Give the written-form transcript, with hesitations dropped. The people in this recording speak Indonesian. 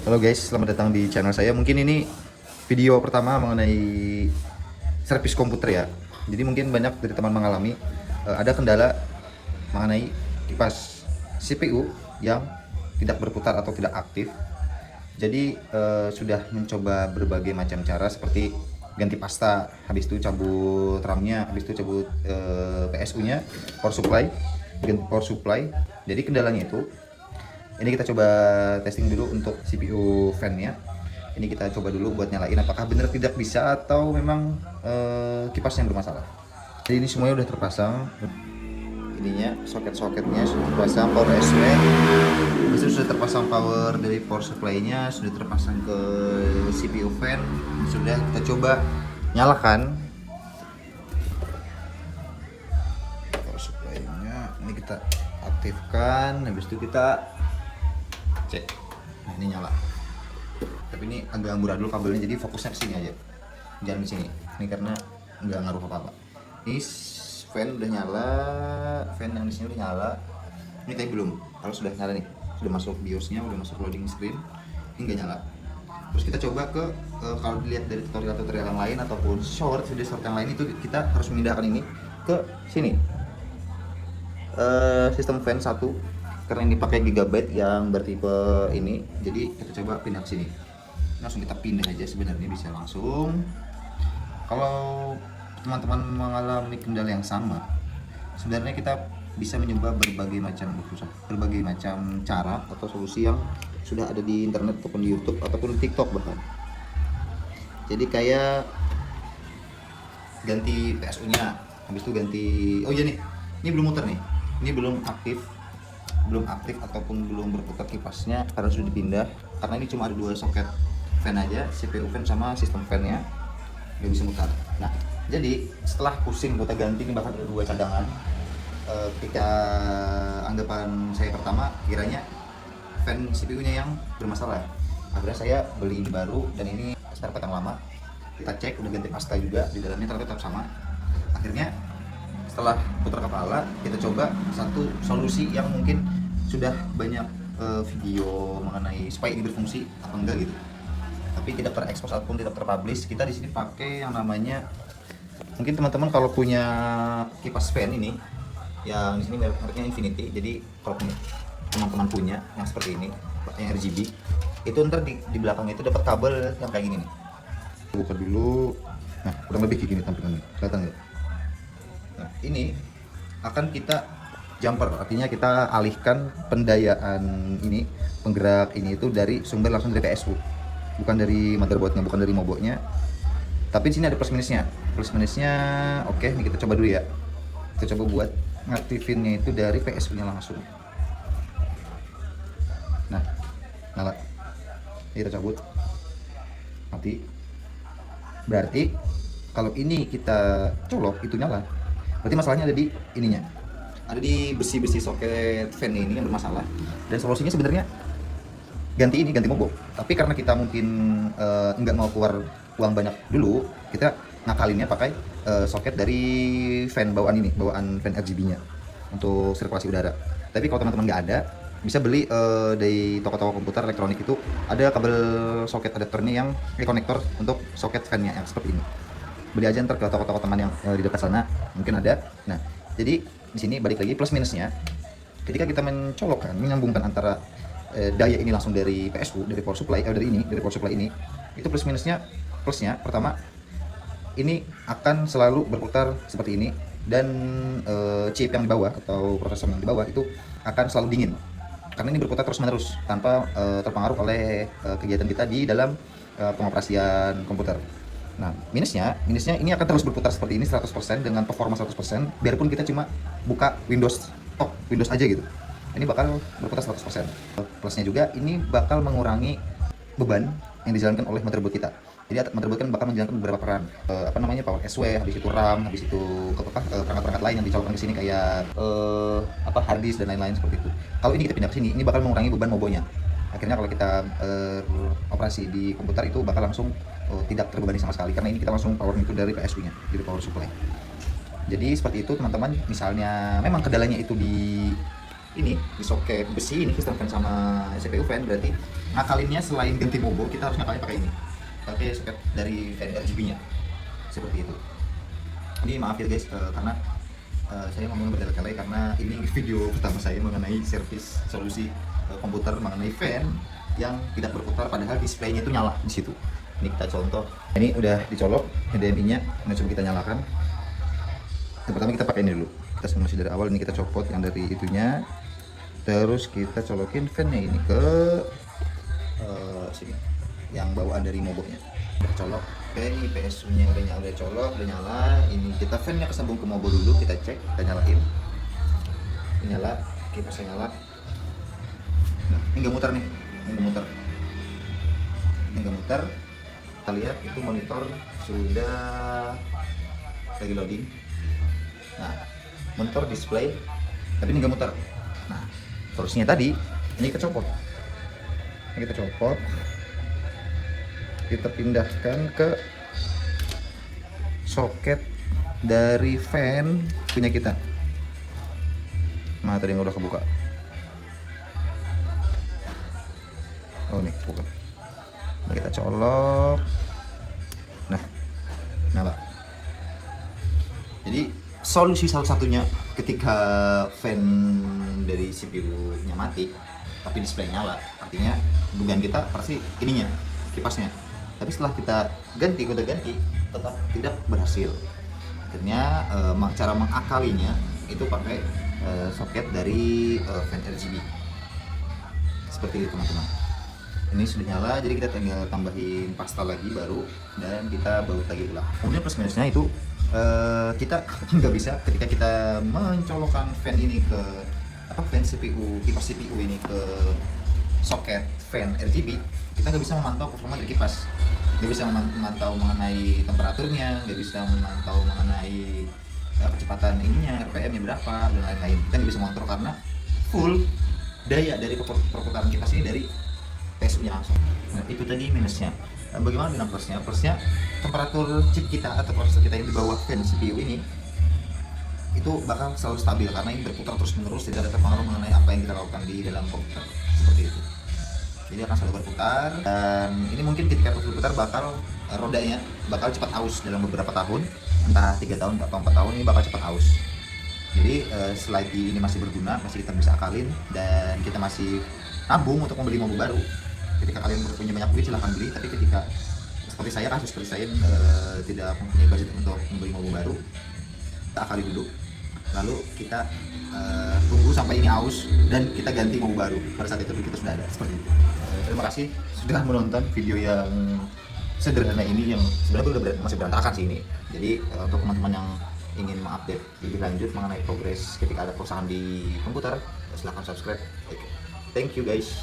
Halo guys, selamat datang di channel saya. Mungkin ini video pertama mengenai servis komputer ya. Jadi mungkin banyak dari teman mengalami ada kendala mengenai kipas CPU yang tidak berputar atau tidak aktif. Jadi sudah mencoba berbagai macam cara seperti ganti pasta, habis itu cabut RAM-nya, habis itu cabut PSU-nya, power supply, ganti power supply. Jadi kendalanya itu ini kita coba testing dulu untuk CPU fan-nya. Ini kita coba dulu buat nyalain apakah benar tidak bisa atau memang kipasnya yang bermasalah. Jadi ini semuanya udah terpasang. Ininya soket-soketnya sudah terpasang, power SW. Itu sudah terpasang power dari power supply-nya, sudah terpasang ke CPU fan. Sudah kita coba nyalakan power supply-nya. Ini kita aktifkan, habis itu kita cek. Nah, ini nyala. Tapi ini agak amburadul kabelnya, jadi fokusnya ke sini aja. Jangan di sini. Ini karena nggak ngaruh apa-apa. Ini fan udah nyala, fan yang di sini udah nyala. Ini tapi belum. Kalau sudah nyala nih, sudah masuk BIOS-nya, udah masuk loading screen. Ini nggak nyala. Terus kita coba ke kalau dilihat dari tutorial yang lain ataupun video short yang lain, itu kita harus memindahkan ini ke sini. Sistem fan 1 karena ini pakai gigabyte yang bertipe ini, jadi kita coba pindah ke sini. Langsung kita pindah aja, sebenarnya bisa langsung. Kalau teman-teman mengalami kendala yang sama, sebenarnya kita bisa mencoba berbagai macam cara atau solusi yang sudah ada di internet ataupun di YouTube ataupun di TikTok bahkan. Jadi kayak ganti PSU-nya, habis itu ganti, oh iya nih, ini belum muter nih, ini belum aktif ataupun belum berputar kipasnya karena sudah dipindah, karena ini cuma ada dua soket fan aja, CPU fan sama sistem fan-nya nggak bisa mutar. Nah, jadi setelah pusing kita ganti, ini bahkan ada dua cadangan. Ketika anggapan saya pertama kiranya fan CPU-nya yang bermasalah, akhirnya saya beli ini baru, dan ini spare part yang lama. Kita cek, udah ganti pasta juga, di dalamnya ternyata tetap sama. Akhirnya setelah putar kepala, kita coba satu solusi yang mungkin sudah banyak video mengenai supaya ini berfungsi apa enggak gitu, tapi tidak terekspos ataupun tidak terpublish. Kita di sini pakai yang namanya, mungkin teman-teman kalau punya kipas fan ini yang di sini mereknya Infinity, jadi kalau teman-teman punya yang seperti ini yang RGB, itu ntar di belakangnya itu dapat kabel yang kayak gini nih. Buka dulu. Nah, kurang lebih kayak gini tampilannya, kelihatan nggak? Nah, ini akan kita jumper, artinya kita alihkan pendayaan ini, penggerak ini itu dari sumber langsung dari PSU, bukan dari motherboardnya, bukan dari moboknya. Tapi di sini ada plus minusnya. Plus minusnya, oke, ini kita coba dulu ya. Kita coba buat ngaktifinnya itu dari PSU-nya langsung. Nah, nyala. Ini kita cabut. Mati. Berarti kalau ini kita colok itu nyala. Berarti masalahnya ada di ininya, ada di besi-besi soket fan ini yang bermasalah. Dan solusinya sebenarnya ganti mobok, tapi karena kita mungkin nggak mau keluar uang banyak dulu, kita ngakalinnya pakai soket dari fan bawaan fan RGB-nya untuk sirkulasi udara. Tapi kalau teman-teman nggak ada, bisa beli dari toko-toko komputer elektronik, itu ada kabel soket adapternya yang konektor untuk soket fan-nya yang seperti ini. Beli aja ntar ke toko-toko teman yang di dekat sana, mungkin ada. Nah, jadi di sini balik lagi plus minusnya, ketika kita mencolokkan, menyambungkan antara daya ini langsung dari PSU, dari power supply, dari power supply ini, itu plus minusnya, plusnya pertama, ini akan selalu berputar seperti ini, dan chip yang di bawah atau prosesor yang di bawah itu akan selalu dingin, karena ini berputar terus menerus tanpa terpengaruh oleh kegiatan kita di dalam pengoperasian komputer. Nah, minusnya ini akan terus berputar seperti ini 100% dengan performa 100%, biarpun kita cuma buka Windows aja gitu. Ini bakal berputar 100%. Plusnya juga ini bakal mengurangi beban yang dijalankan oleh motherboard kita. Jadi motherboard kan bakal menjalankan beberapa peran, power SW, habis itu RAM, habis itu perangkat-perangkat lain yang dicolokkan ke sini kayak hard disk dan lain-lain seperti itu. Kalau ini kita pindah ke sini, ini bakal mengurangi beban mobonya. Akhirnya kalau kita operasi di komputer itu bakal langsung tidak terbebani sama sekali, karena ini kita langsung power itu dari PSU-nya, dari power supply. Jadi seperti itu teman-teman. Misalnya memang kendalanya itu di ini, di soket besi ini sistem fan sama CPU fan, berarti ngakalinnya selain ganti bobo kita harus ngakalin pakai ini, pakai soket dari fan RGB-nya seperti itu. Ini maaf ya guys, karena saya ngomong berkali-kali karena ini video pertama saya mengenai servis solusi komputer mengenai fan yang tidak berputar padahal displaynya itu nyala di situ. Ini kita contoh. Ini udah dicolok HDMI-nya, nah coba kita nyalakan. Yang pertama kita pakai ini dulu. Kita simulasi dari awal, ini kita copot yang dari itunya. Terus kita colokin fan-nya ini ke sini. Yang bawaan dari mogoknya. Kita colok. Oke, ini PSU-nya udah colok, udah nyala. Ini kita fan-nya kesambung ke mogok dulu, kita cek, kita nyalain. Ini nyala, kipasnya nyala. Nah, ini nggak muter nih. Ini nggak muter. Kita lihat itu monitor sudah lagi loading. Nah, monitor display tapi ini nggak muter. Nah, terusnya tadi ini kita copot. Kita pindahkan ke soket dari fan punya kita. Nah, tadi yang udah kebuka. Oh, nih buka. Nah, kita colok. Nah, nyala. Jadi solusi salah satunya ketika fan dari CPU-nya mati tapi display nyala, artinya dugaan kita pasti ininya, kipasnya. Tapi setelah kita ganti tetap tidak berhasil. Akhirnya cara mengakalinya itu pakai soket dari fan RGB. Seperti itu teman-teman. Ini sudah nyala, jadi kita tinggal tambahin pasta lagi baru dan kita baut lagi ulang. Kemudian plus minusnya itu kita nggak bisa ketika kita mencolokkan fan ini ke fan CPU, kipas CPU ini ke soket fan RGB, kita nggak bisa memantau performa dari kipas, nggak bisa memantau mengenai temperaturnya, nggak bisa memantau mengenai kecepatan ininya, RPM-nya berapa dan lain-lain. Kita nggak bisa memantau karena full daya dari perputaran kipas ini dari PSU-nya langsung. Nah, itu tadi minusnya. Bagaimana dengan plusnya? Plusnya temperatur chip kita atau prosesor kita yang di bawah fan CPU ini itu bakal selalu stabil karena ini berputar terus menerus, tidak ada terpengaruh mengenai apa yang kita lakukan di dalam komputer seperti itu. Jadi akan selalu berputar, dan ini mungkin ketika terus berputar bakal rodanya bakal cepat aus dalam beberapa tahun, entah 3 tahun atau 4 tahun ini bakal cepat aus. Jadi selagi ini masih berguna, masih kita bisa akalin dan kita masih nabung untuk membeli mobil baru. Ketika kalian punya banyak duit silahkan beli, tapi ketika seperti saya tidak mempunyai budget untuk membeli mobil baru, kita akali dulu, lalu kita tunggu sampai ini aus dan kita ganti mobil baru. Pada saat itu kita sudah ada seperti itu. Terima kasih sudah menonton video yang sederhana ini, yang sebenarnya masih berantakan sih ini. Jadi untuk teman-teman yang ingin mengupdate lebih lanjut mengenai progres ketika ada perusahaan di komputer, silahkan subscribe. Thank you guys.